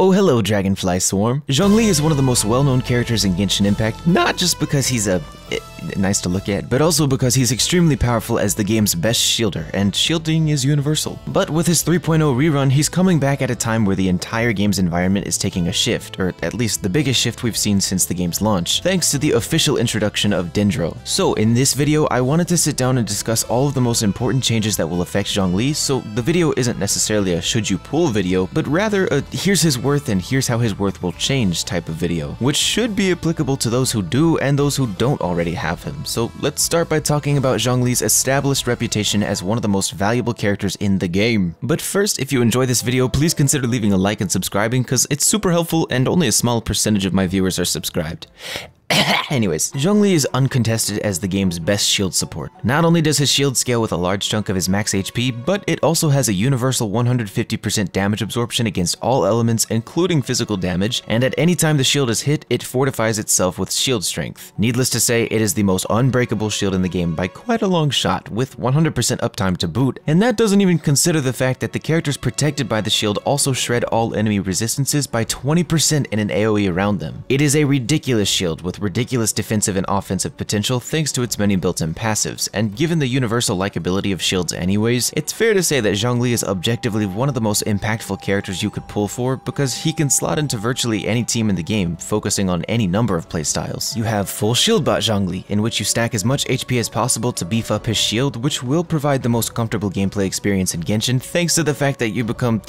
Oh hello Dragonfly Swarm. Zhongli is one of the most well-known characters in Genshin Impact, not just because he's nice to look at, but also because he's extremely powerful as the game's best shielder, and shielding is universal. But with his 3.0 rerun, he's coming back at a time where the entire game's environment is taking a shift, or at least the biggest shift we've seen since the game's launch, thanks to the official introduction of Dendro. So in this video, I wanted to sit down and discuss all of the most important changes that will affect Zhongli, so the video isn't necessarily a should you pull video, but rather a here's his worth and here's how his worth will change type of video, which should be applicable to those who do and those who don't already have him. So let's start by talking about Zhongli's established reputation as one of the most valuable characters in the game. But first, if you enjoy this video, please consider leaving a like and subscribing because it's super helpful and only a small percentage of my viewers are subscribed. Anyways, Zhongli is uncontested as the game's best shield support. Not only does his shield scale with a large chunk of his max HP, but it also has a universal 150% damage absorption against all elements including physical damage, and at any time the shield is hit, it fortifies itself with shield strength. Needless to say, it is the most unbreakable shield in the game by quite a long shot, with 100% uptime to boot, and that doesn't even consider the fact that the characters protected by the shield also shred all enemy resistances by 20% in an AoE around them. It is a ridiculous shield with ridiculous defensive and offensive potential thanks to its many built-in passives, and given the universal likability of shields anyways, it's fair to say that Zhongli is objectively one of the most impactful characters you could pull for because he can slot into virtually any team in the game, focusing on any number of playstyles. You have full shield bot Zhongli, in which you stack as much HP as possible to beef up his shield, which will provide the most comfortable gameplay experience in Genshin thanks to the fact that you become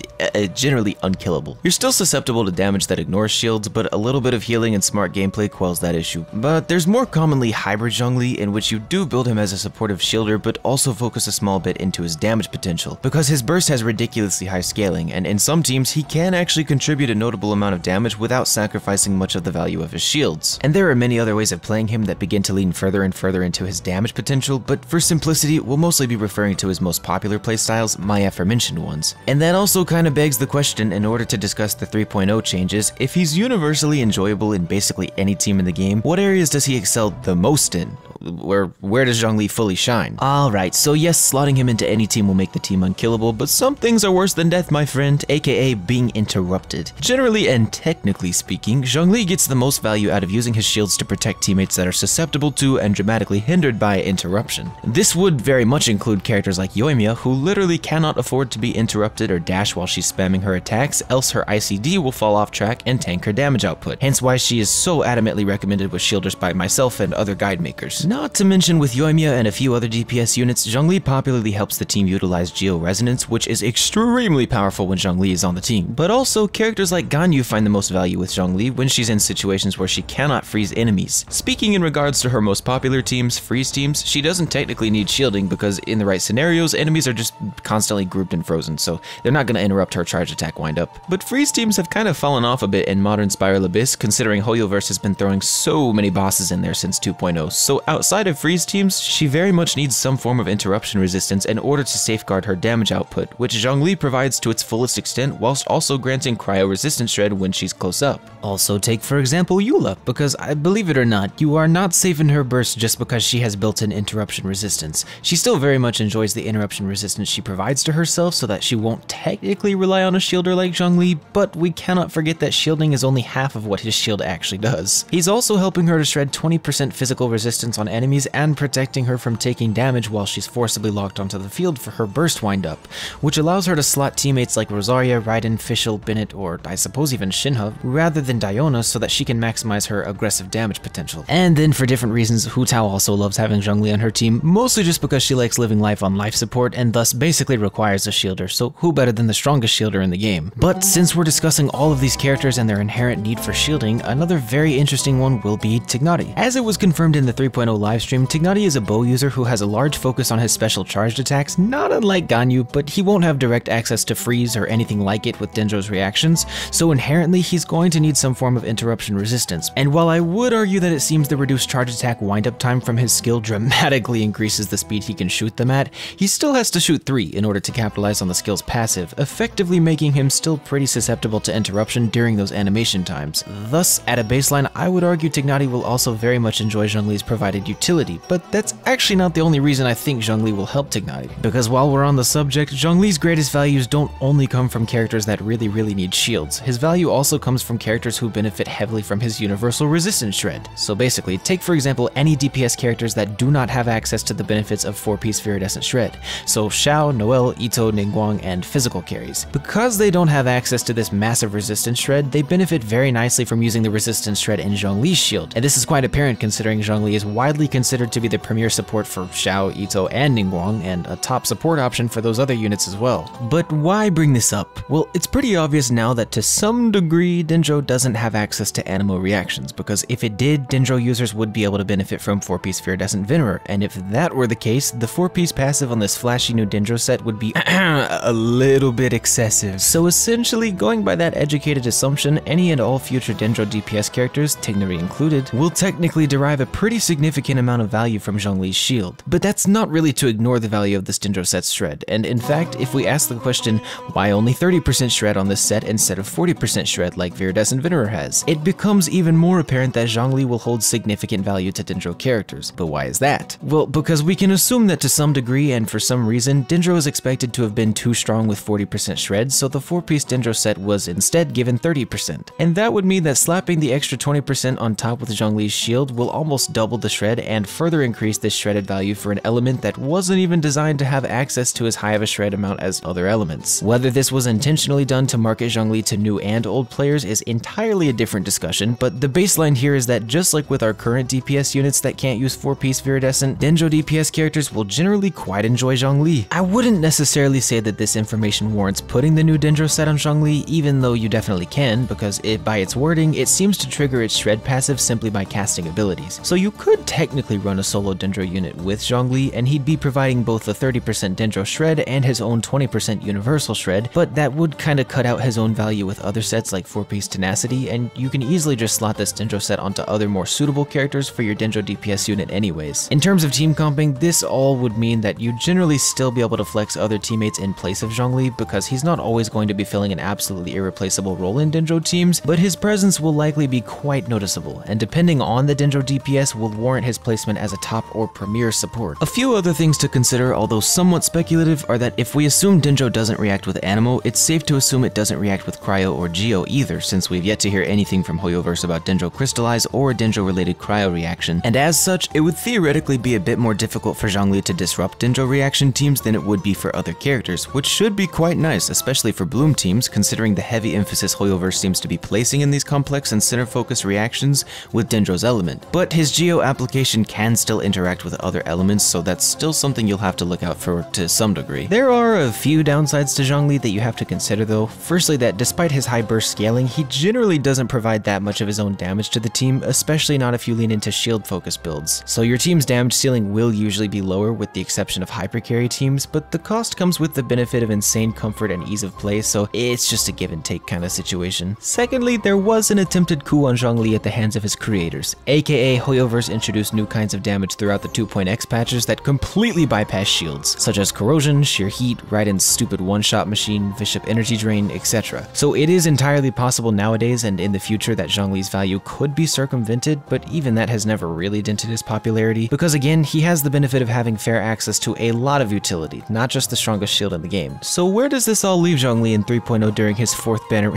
generally unkillable. You're still susceptible to damage that ignores shields, but a little bit of healing and smart gameplay quells that issue. But there's more commonly hybrid Zhongli, in which you do build him as a supportive shielder but also focus a small bit into his damage potential, because his burst has ridiculously high scaling, and in some teams he can actually contribute a notable amount of damage without sacrificing much of the value of his shields. And there are many other ways of playing him that begin to lean further and further into his damage potential, but for simplicity we'll mostly be referring to his most popular playstyles, my aforementioned ones. And that also kind of begs the question, in order to discuss the 3.0 changes, if he's universally enjoyable in basically any team in the game, what areas does he excel the most in? Where does Zhongli fully shine? Alright, so yes, slotting him into any team will make the team unkillable, but some things are worse than death, my friend, aka being interrupted. Generally and technically speaking, Zhongli gets the most value out of using his shields to protect teammates that are susceptible to and dramatically hindered by interruption. This would very much include characters like Yoimiya, who literally cannot afford to be interrupted or dash while she's spamming her attacks, else her ICD will fall off track and tank her damage output, hence why she is so adamantly recommended with shielders by myself and other guide makers. Not to mention, with Yoimiya and a few other DPS units, Zhongli popularly helps the team utilize Geo Resonance, which is extremely powerful when Zhongli is on the team. But also, characters like Ganyu find the most value with Zhongli when she's in situations where she cannot freeze enemies. Speaking in regards to her most popular teams, freeze teams, she doesn't technically need shielding because in the right scenarios, enemies are just constantly grouped and frozen, so they're not going to interrupt her charge attack windup. But freeze teams have kind of fallen off a bit in modern Spiral Abyss, considering Hoyoverse has been throwing so many bosses in there since 2.0, so outside of freeze teams, she very much needs some form of interruption resistance in order to safeguard her damage output, which Zhongli provides to its fullest extent whilst also granting cryo resistance shred when she's close up. Also take for example Eula, because believe it or not, you are not safe in her burst just because she has built-in interruption resistance. She still very much enjoys the interruption resistance she provides to herself so that she won't technically rely on a shielder like Zhongli, but we cannot forget that shielding is only half of what his shield actually does. He's also helping her to shred 20% physical resistance on enemies and protecting her from taking damage while she's forcibly locked onto the field for her burst windup, which allows her to slot teammates like Rosaria, Raiden, Fischl, Bennett, or I suppose even Shinha, rather than Diona, so that she can maximize her aggressive damage potential. And then for different reasons, Hu Tao also loves having Zhongli on her team, mostly just because she likes living life on life support and thus basically requires a shielder, so who better than the strongest shielder in the game? But since we're discussing all of these characters and their inherent need for shielding, another very interesting one will be Tignati. As it was confirmed in the 3.0 livestream, Tignati is a bow user who has a large focus on his special charged attacks, not unlike Ganyu, but he won't have direct access to freeze or anything like it with Dendro's reactions, so inherently he's going to need some form of interruption resistance. And while I would argue that it seems the reduced charge attack windup time from his skill dramatically increases the speed he can shoot them at, he still has to shoot 3 in order to capitalize on the skill's passive, effectively making him still pretty susceptible to interruption during those animation times. Thus, at a baseline, I would argue Tignati will also very much enjoy Zhongli's provided added utility, but that's actually not the only reason I think Zhongli will help Tignai. Because while we're on the subject, Zhongli's greatest values don't only come from characters that really need shields. His value also comes from characters who benefit heavily from his universal resistance shred. So basically, take for example any DPS characters that do not have access to the benefits of 4-piece Viridescent Shred. So Xiao, Noelle, Ito, Ningguang, and physical carries. Because they don't have access to this massive resistance shred, they benefit very nicely from using the resistance shred in Zhongli's shield. And this is quite apparent considering Zhongli is widely considered to be the premier support for Xiao, Ito, and Ningguang, and a top support option for those other units as well. But why bring this up? Well, it's pretty obvious now that to some degree, Dendro doesn't have access to Animo reactions, because if it did, Dendro users would be able to benefit from 4-piece Viridescent Venerer, and if that were the case, the 4-piece passive on this flashy new Dendro set would be a little bit excessive. So essentially, going by that educated assumption, any and all future Dendro DPS characters, Tighnari included, will technically derive a pretty significant amount of value from Zhongli's shield. But that's not really to ignore the value of this Dendro set's shred, and in fact, if we ask the question, why only 30% shred on this set instead of 40% shred like Viridescent Venerer has, it becomes even more apparent that Zhongli will hold significant value to Dendro characters. But why is that? Well, because we can assume that to some degree and for some reason, Dendro is expected to have been too strong with 40% shred, so the 4-piece Dendro set was instead given 30%. And that would mean that slapping the extra 20% on top with Zhongli's shield will almost double the shred and further increase this shredded value for an element that wasn't even designed to have access to as high of a shred amount as other elements. Whether this was intentionally done to market Zhongli to new and old players is entirely a different discussion, but the baseline here is that just like with our current DPS units that can't use 4-piece Viridescent, Dendro DPS characters will generally quite enjoy Zhongli. I wouldn't necessarily say that this information warrants putting the new Dendro set on Zhongli, even though you definitely can, because by its wording, it seems to trigger its shred passive simply by casting abilities. So you could technically run a solo Dendro unit with Zhongli, and he'd be providing both the 30% Dendro shred and his own 20% universal shred, but that would kinda cut out his own value with other sets like 4-piece Tenacity, and you can easily just slot this Dendro set onto other more suitable characters for your Dendro DPS unit anyways. In terms of team comping, this all would mean that you'd generally still be able to flex other teammates in place of Zhongli, because he's not always going to be filling an absolutely irreplaceable role in Dendro teams, but his presence will likely be quite noticeable, and depending on the Dendro DPS will warrant his placement as a top or premier support. A few other things to consider, although somewhat speculative, are that if we assume Dendro doesn't react with Animo, it's safe to assume it doesn't react with Cryo or Geo either, since we've yet to hear anything from Hoyoverse about Dendro Crystallize or Dendro related Cryo reaction, and as such, it would theoretically be a bit more difficult for Zhongli to disrupt Dendro reaction teams than it would be for other characters, which should be quite nice, especially for Bloom teams, considering the heavy emphasis Hoyoverse seems to be placing in these complex and center-focused reactions with Dendro's element. But his Geo application can still interact with other elements, so that's still something you'll have to look out for to some degree. There are a few downsides to Zhongli that you have to consider though. Firstly, that despite his high burst scaling, he generally doesn't provide that much of his own damage to the team, especially not if you lean into shield-focused builds. So your team's damage ceiling will usually be lower with the exception of hypercarry teams, but the cost comes with the benefit of insane comfort and ease of play, so it's just a give and take kind of situation. Secondly, there was an attempted coup on Zhongli at the hands of his creators, aka Hoyoverse introduced new kinds of damage throughout the 2.x patches that completely bypass shields, such as Corrosion, Sheer Heat, Raiden's stupid one-shot machine, Bishop Energy Drain, etc. So it is entirely possible nowadays and in the future that Zhongli's value could be circumvented, but even that has never really dented his popularity, because again, he has the benefit of having fair access to a lot of utility, not just the strongest shield in the game. So where does this all leave Zhongli in 3.0 during his fourth banner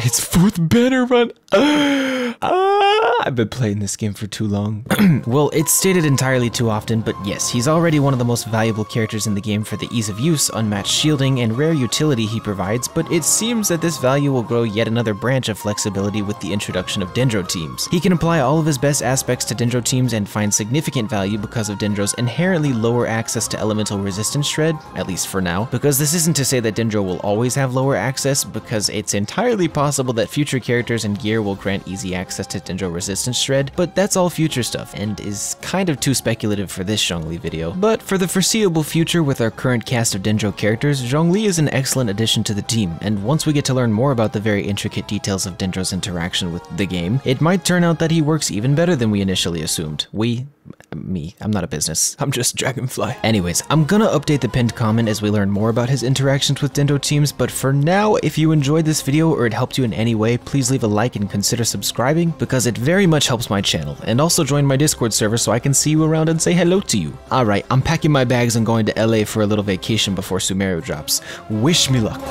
run? I've been playing this game for too long. Well, it's stated entirely too often, but yes, he's already one of the most valuable characters in the game for the ease of use, unmatched shielding, and rare utility he provides, but it seems that this value will grow yet another branch of flexibility with the introduction of Dendro teams. He can apply all of his best aspects to Dendro teams and find significant value because of Dendro's inherently lower access to elemental resistance shred, at least for now, because this isn't to say that Dendro will always have lower access, because it's entirely possible that future characters and gear will grant easy access to Dendro resistance shred, but that's all future stuff and is kind of too speculative for this Zhongli video. But for the foreseeable future with our current cast of Dendro characters, Zhongli is an excellent addition to the team, and once we get to learn more about the very intricate details of Dendro's interaction with the game, it might turn out that he works even better than we initially assumed. me. I'm not a business. I'm just Dragonfly. Anyways, I'm gonna update the pinned comment as we learn more about his interactions with Dendro teams, but for now, if you enjoyed this video or it helped you in any way, please leave a like and consider subscribing because it very much helps my channel. And also join my Discord server so I can see you around and say hello to you. Alright, I'm packing my bags and going to LA for a little vacation before Sumeru drops. Wish me luck.